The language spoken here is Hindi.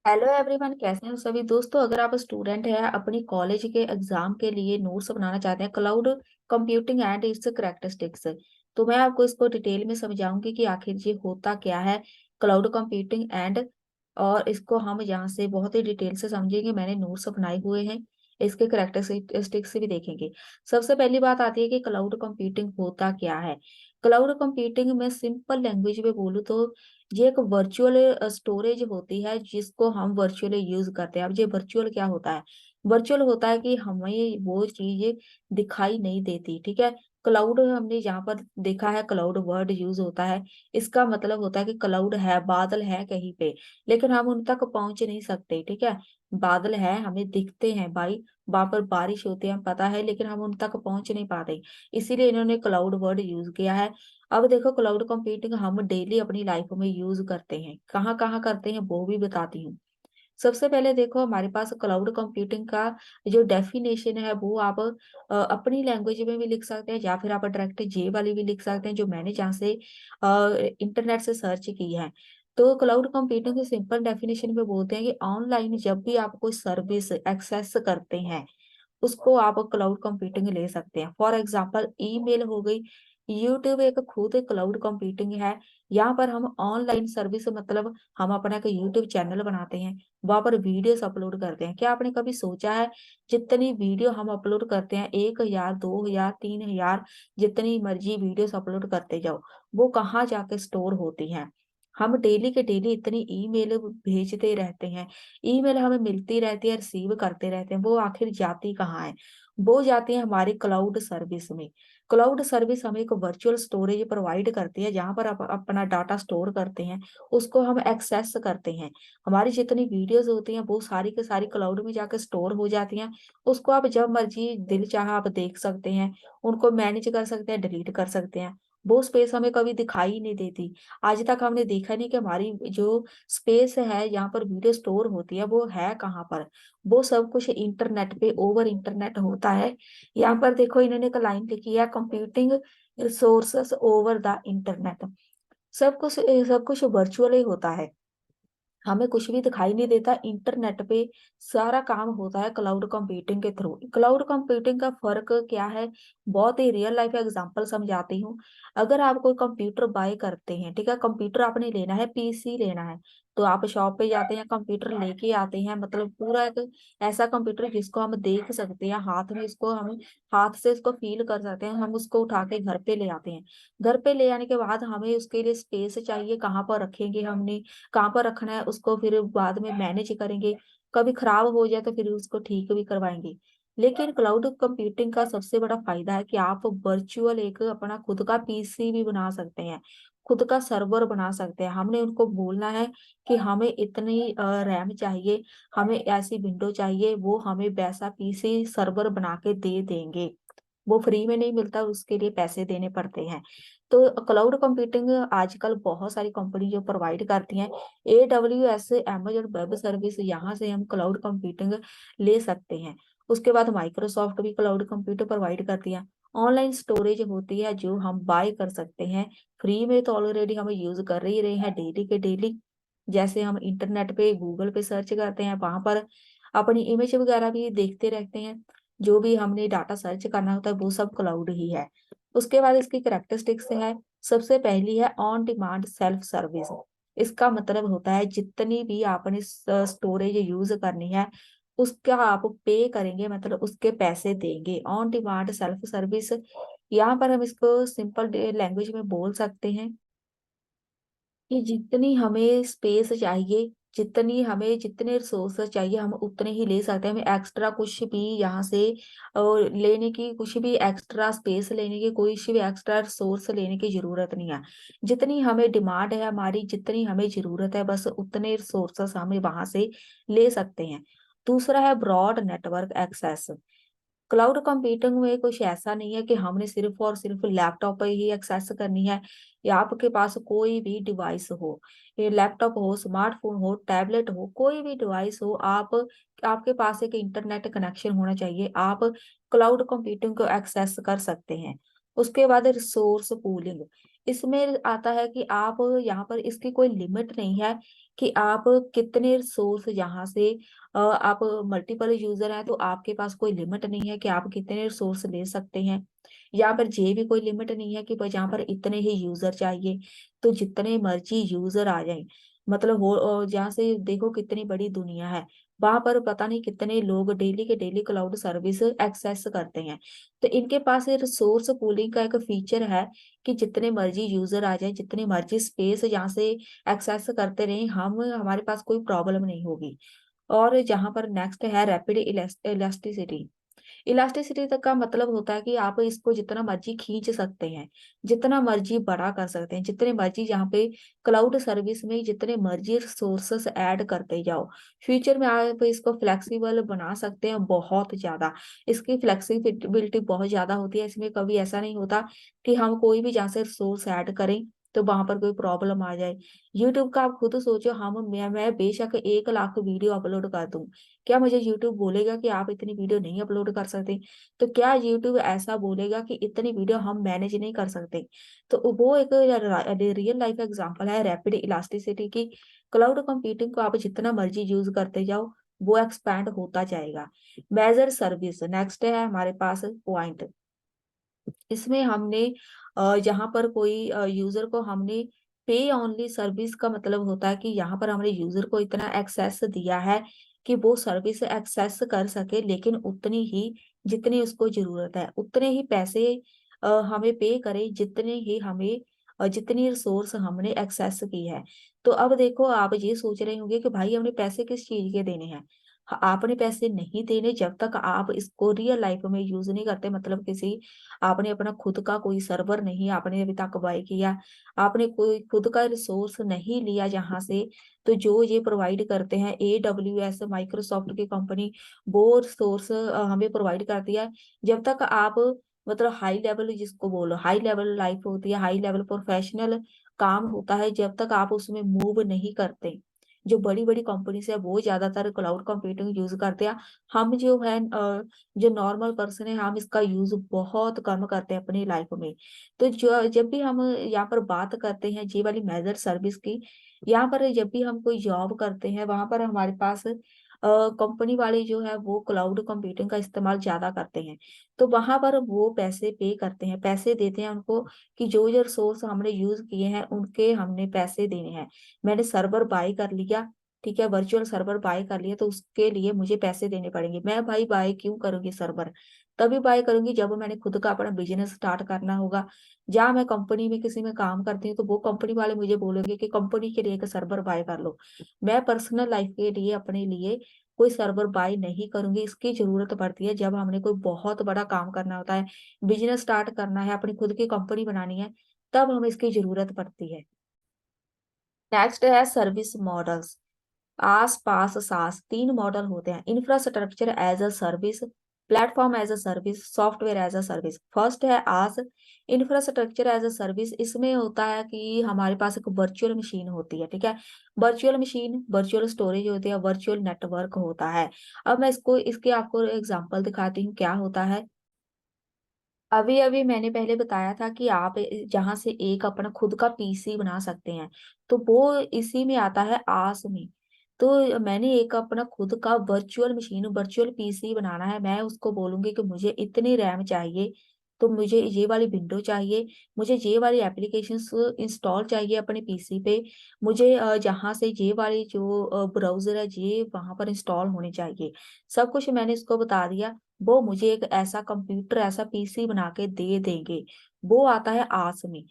हेलो एवरीवन, कैसे हैं सभी दोस्तों। अगर आप स्टूडेंट हैं, अपनी कॉलेज के एग्जाम के लिए नोट्स बनाना चाहते हैं cloud computing and it's characteristics, तो मैं आपको इसको डिटेल में समझाऊंगी कि आखिर ये होता क्या है क्लाउड कंप्यूटिंग एंड। और इसको हम यहाँ से बहुत ही डिटेल से समझेंगे। मैंने नोट्स बनाए हुए हैं, इसके करेक्टरिस्टिक्स भी देखेंगे। सबसे पहली बात आती है कि क्लाउड कंप्यूटिंग होता क्या है। क्लाउड कंप्यूटिंग में सिंपल लैंग्वेज में बोलूँ तो ये एक वर्चुअल स्टोरेज होती है जिसको हम वर्चुअली यूज करते हैं। अब ये वर्चुअल क्या होता है? वर्चुअल होता है कि हमें वो चीज दिखाई नहीं देती, ठीक है। क्लाउड हमने यहाँ पर देखा है, क्लाउड वर्ड यूज होता है। इसका मतलब होता है कि क्लाउड है, बादल है कहीं पे, लेकिन हम उन तक पहुंच नहीं सकते, ठीक है। बादल है, हमें दिखते हैं भाई, वहां पर बारिश होती है, हम पता है, लेकिन हम उन तक पहुंच नहीं पाते। इसीलिए इन्होंने क्लाउड वर्ड यूज किया है। अब देखो, क्लाउड कंप्यूटिंग हम डेली अपनी लाइफ में यूज करते हैं। कहाँ कहाँ करते हैं वो भी बताती हूँ। सबसे पहले देखो, हमारे पास क्लाउड कंप्यूटिंग का जो डेफिनेशन है वो आप अपनी लैंग्वेज में भी लिख सकते हैं, या फिर आप डायरेक्ट जे वाली भी लिख सकते हैं, जो मैंने जहाँ से इंटरनेट से सर्च की है। तो क्लाउड कंप्यूटिंग की सिंपल डेफिनेशन में बोलते हैं कि ऑनलाइन जब भी आप कोई सर्विस एक्सेस करते हैं, उसको आप क्लाउड कंप्यूटिंग ले सकते हैं। फॉर एग्जाम्पल, ईमेल हो गई। यूट्यूब एक खुद क्लाउड कंप्यूटिंग है। यहाँ पर हम ऑनलाइन सर्विस, मतलब हम अपना एक यूट्यूब चैनल बनाते हैं, वहां पर वीडियोस अपलोड करते हैं। क्या आपने कभी सोचा है, जितनी वीडियो हम अपलोड करते हैं, 1,000, 2,000, 3,000, जितनी मर्जी वीडियोस अपलोड करते जाओ, वो कहाँ जाके स्टोर होती हैं? हम डेली के डेली इतनी ईमेल भेजते रहते हैं, ईमेल हमें मिलती रहती है, रिसीव करते रहते हैं, वो आखिर जाती कहाँ है? वो जाती है हमारी क्लाउड सर्विस में। क्लाउड सर्विस हमें एक वर्चुअल स्टोरेज प्रोवाइड करती है, जहां पर आप अपना डाटा स्टोर करते हैं, उसको हम एक्सेस करते हैं। हमारी जितनी वीडियोस होती हैं वो सारी के सारी क्लाउड में जाकर स्टोर हो जाती हैं। उसको आप जब मर्जी दिल चाहा आप देख सकते हैं, उनको मैनेज कर सकते हैं, डिलीट कर सकते हैं। वो स्पेस हमें कभी दिखाई ही नहीं देती। आज तक हमने देखा नहीं कि हमारी जो स्पेस है यहाँ पर वीडियो स्टोर होती है वो है कहाँ पर। वो सब कुछ इंटरनेट पे, ओवर इंटरनेट होता है। यहाँ पर देखो, इन्होंने एक लाइन लिखी है, computing resources over the internet. सब कुछ वर्चुअली होता है, हमें कुछ भी दिखाई नहीं देता। इंटरनेट पे सारा काम होता है क्लाउड कंप्यूटिंग के थ्रू। क्लाउड कंप्यूटिंग का फर्क क्या है, बहुत ही रियल लाइफ एग्जांपल समझाती हूँ। अगर आप कोई कंप्यूटर बाय करते हैं, ठीक है, कंप्यूटर आपने लेना है, पीसी लेना है, तो आप शॉप पे जाते हैं, कंप्यूटर लेके आते हैं, मतलब पूरा एक ऐसा कंप्यूटर जिसको हम देख सकते हैं हाथ में, इसको हम हाथ से इसको फील कर सकते हैं, हम उसको उठा के घर पे ले आते हैं। घर पे ले आने के बाद हमें उसके लिए स्पेस चाहिए, कहाँ पर रखेंगे, हमने कहाँ पर रखना है उसको, फिर बाद में मैनेज करेंगे। कभी खराब हो जाए तो फिर उसको ठीक भी करवाएंगे। लेकिन क्लाउड कंप्यूटिंग का सबसे बड़ा फायदा है कि आप वर्चुअल एक अपना खुद का पीसी भी बना सकते हैं, खुद का सर्वर बना सकते हैं। हमने उनको बोलना है कि हमें इतनी रैम चाहिए, हमें ऐसी विंडो चाहिए, वो हमें वैसा पीसी सर्वर बना के दे देंगे। वो फ्री में नहीं मिलता, उसके लिए पैसे देने पड़ते हैं। तो क्लाउड कंप्यूटिंग आजकल बहुत सारी कंपनी जो प्रोवाइड करती हैं, AWS, Amazon वेब सर्विस, यहाँ से हम क्लाउड कंप्यूटिंग ले सकते हैं। उसके बाद माइक्रोसॉफ्ट भी क्लाउड कंप्यूटर प्रोवाइड करती है। ऑनलाइन स्टोरेज होती है जो हम बाय कर सकते हैं फ्री में, तो ऑलरेडी हम यूज कर ही रहे हैं डेली के डेली। जैसे हम इंटरनेट पे, गूगल पे सर्च करते हैं, वहां पर अपनी इमेज वगैरह भी देखते रहते हैं। जो भी हमने डाटा सर्च करना होता है वो सब क्लाउड ही है। उसके बाद इसकी करेक्टरिस्टिक्स है। सबसे पहली है ऑन डिमांड सेल्फ सर्विस। इसका मतलब होता है जितनी भी आपने स्टोरेज यूज करनी है, उसका आप पे करेंगे, मतलब उसके पैसे देंगे। ऑन डिमांड सेल्फ सर्विस, यहाँ पर हम इसको सिंपल लैंग्वेज में बोल सकते हैं कि जितनी हमें स्पेस चाहिए, जितने रिसोर्सेज चाहिए, हम उतने ही ले सकते हैं। हमें एक्स्ट्रा कुछ भी यहाँ से लेने की, कुछ भी एक्स्ट्रा स्पेस लेने की, कुछ भी एक्स्ट्रा रिसोर्स लेने की जरूरत नहीं है। जितनी हमें डिमांड है हमारी, जितनी हमें जरूरत है, बस उतने रिसोर्सेस हमें वहां से ले सकते हैं। दूसरा है broad network access. Cloud computing में कुछ ऐसा नहीं है कि हमने सिर्फ और सिर्फ लैपटॉप पे ही एक्सेस करनी है, या आपके पास कोई भी डिवाइस हो, ये लैपटॉप हो, स्मार्टफोन हो, टैबलेट हो, कोई भी डिवाइस हो, आप आपके पास एक इंटरनेट कनेक्शन होना चाहिए, आप क्लाउड कंप्यूटिंग को एक्सेस कर सकते हैं। उसके बाद रिसोर्स पूलिंग, इसमें आता है कि आप यहाँ पर इसकी कोई लिमिट नहीं है कि आप कितने रिसोर्स जहाँ से आप मल्टीपल यूजर हैं तो आपके पास कोई लिमिट नहीं है कि आप कितने रिसोर्स ले सकते हैं। यहाँ पर ये भी कोई लिमिट नहीं है कि बस यहाँ पर इतने ही यूजर चाहिए, तो जितने मर्जी यूजर आ जाएं। मतलब हो जहाँ से देखो कितनी बड़ी दुनिया है, वहां पर पता नहीं कितने लोग डेली के डेली क्लाउड सर्विस एक्सेस करते हैं। तो इनके पास ये रिसोर्स पूलिंग का एक फीचर है कि जितने मर्जी यूजर आ जाए, जितनी मर्जी स्पेस जहाँ से एक्सेस करते रहे, हम हमारे पास कोई प्रॉब्लम नहीं होगी। और जहां पर नेक्स्ट है रैपिड इलास्टिसिटी। इलास्टिसिटी तक का मतलब होता है कि आप इसको जितना मर्जी खींच सकते हैं, जितना मर्जी बड़ा कर सकते हैं, जितने मर्जी यहाँ पे क्लाउड सर्विस में जितने मर्जी रिसोर्सेस ऐड करते जाओ। फ्यूचर में आप इसको फ्लेक्सिबल बना सकते हैं बहुत ज्यादा। इसकी फ्लेक्सिबिलिटी बहुत ज्यादा होती है, इसमें कभी ऐसा नहीं होता कि हम कोई भी जहाँ से रिसोर्स ऐड करें तो वहां पर कोई प्रॉब्लम आ जाए। यूट्यूब का आप खुद सोचो, मैं बेशक 1 लाख वीडियो अपलोड कर दूं, क्या मुझे यूट्यूब बोलेगा कि आप इतनी वीडियो नहीं अपलोड कर सकते? तो क्या यूट्यूब ऐसा बोलेगा कि इतनी वीडियो हम मैनेज नहीं कर सकते? तो वो एक रियल लाइफ एग्जांपल है रैपिड इलास्टिसिटी की। क्लाउड कंप्यूटिंग को आप जितना मर्जी यूज करते जाओ, वो एक्सपैंड होता जाएगा। मेजर सर्विस नेक्स्ट है हमारे पास पॉइंट। इसमें हमने जहाँ पर कोई यूजर को हमने पे ओनली सर्विस का मतलब होता है कि यहाँ पर हमने यूजर को इतना एक्सेस दिया है कि वो सर्विस एक्सेस कर सके, लेकिन उतनी ही जितनी उसको जरूरत है, उतने ही पैसे हमें पे करे जितने ही हमें जितनी रिसोर्स हमने एक्सेस की है। तो अब देखो, आप ये सोच रहे होंगे कि भाई हमने पैसे किस चीज के देने हैं। आपने पैसे नहीं देने जब तक आप इसको रियल लाइफ में यूज नहीं करते, मतलब किसी आपने अपना खुद का कोई सर्वर नहीं आपने अभी तक बाय किया, आपने कोई खुद का रिसोर्स नहीं लिया जहां से। तो जो ये प्रोवाइड करते हैं AWS माइक्रोसॉफ्ट की कंपनी, वो रिसोर्स हमें प्रोवाइड करती है। जब तक आप मतलब हाई लेवल जिसको बोलो हाई लेवल लाइफ होती है, हाई लेवल प्रोफेशनल काम होता है, जब तक आप उसमें मूव नहीं करते। जो बड़ी बड़ी कंपनीज है वो ज्यादातर क्लाउड कंप्यूटिंग यूज करते हैं। हम जो है जो नॉर्मल पर्सन है, हम इसका यूज बहुत कम करते हैं अपनी लाइफ में। तो जो जब भी हम यहाँ पर बात करते हैं ये वाली मेजर सर्विस की, यहाँ पर जब भी हम कोई जॉब करते हैं वहां पर हमारे पास कंपनी वाले जो है वो क्लाउड कंप्यूटिंग का इस्तेमाल ज्यादा करते हैं। तो वहां पर वो पैसे पे करते हैं, पैसे देते हैं उनको कि जो जो रिसोर्स हमने यूज किए हैं उनके हमने पैसे देने हैं। मैंने सर्वर बाय कर लिया, ठीक है, वर्चुअल सर्वर बाय कर लिया, तो उसके लिए मुझे पैसे देने पड़ेंगे। मैं भाई बाय क्यों करूंगी सर्वर? तभी बाय करूंगी जब मैंने खुद का अपना बिजनेस स्टार्ट करना होगा। जहाँ मैं कंपनी में किसी में काम करती हूँ तो वो कंपनी वाले मुझे बोलेंगे कि कंपनी के लिए एक सर्वर बाय कर लो। मैं पर्सनल लाइफ के लिए अपने लिए कोई सर्वर बाय नहीं करूंगी। इसकी जरूरत पड़ती है जब हमने कोई बहुत बड़ा काम करना होता है, बिजनेस स्टार्ट करना है, अपनी खुद की कंपनी बनानी है, तब हमें इसकी जरूरत पड़ती है। नेक्स्ट है सर्विस मॉडल्स। आस पास सास 3 मॉडल होते हैं। Infrastructure as a service, platform as a service, software as a service. First है as infrastructure as a service. इसमें होता है कि हमारे पास एक वर्चुअल मशीन होती है, ठीक है। वर्चुअल मशीन, वर्चुअल स्टोरेज होती है, वर्चुअल नेटवर्क होता है। अब मैं इसको इसके आपको एग्जांपल दिखाती हूँ क्या होता है। अभी अभी मैंने पहले बताया था कि आप जहां से एक अपना खुद का पीसी बना सकते हैं, तो वो इसी में आता है आस में। तो मैंने एक अपना खुद का वर्चुअल मशीन, वर्चुअल पीसी बनाना है। मैं उसको बोलूंगी कि मुझे इतनी रैम चाहिए, तो मुझे ये वाली विंडो चाहिए, मुझे ये वाली एप्लीकेशंस इंस्टॉल चाहिए अपने पीसी पे, मुझे जहाँ से ये वाली जो ब्राउजर है ये वहां पर इंस्टॉल होनी चाहिए। सब कुछ मैंने इसको बता दिया। वो मुझे एक ऐसा कंप्यूटर, ऐसा पीसी बना के दे देंगे। वो आता है आस में।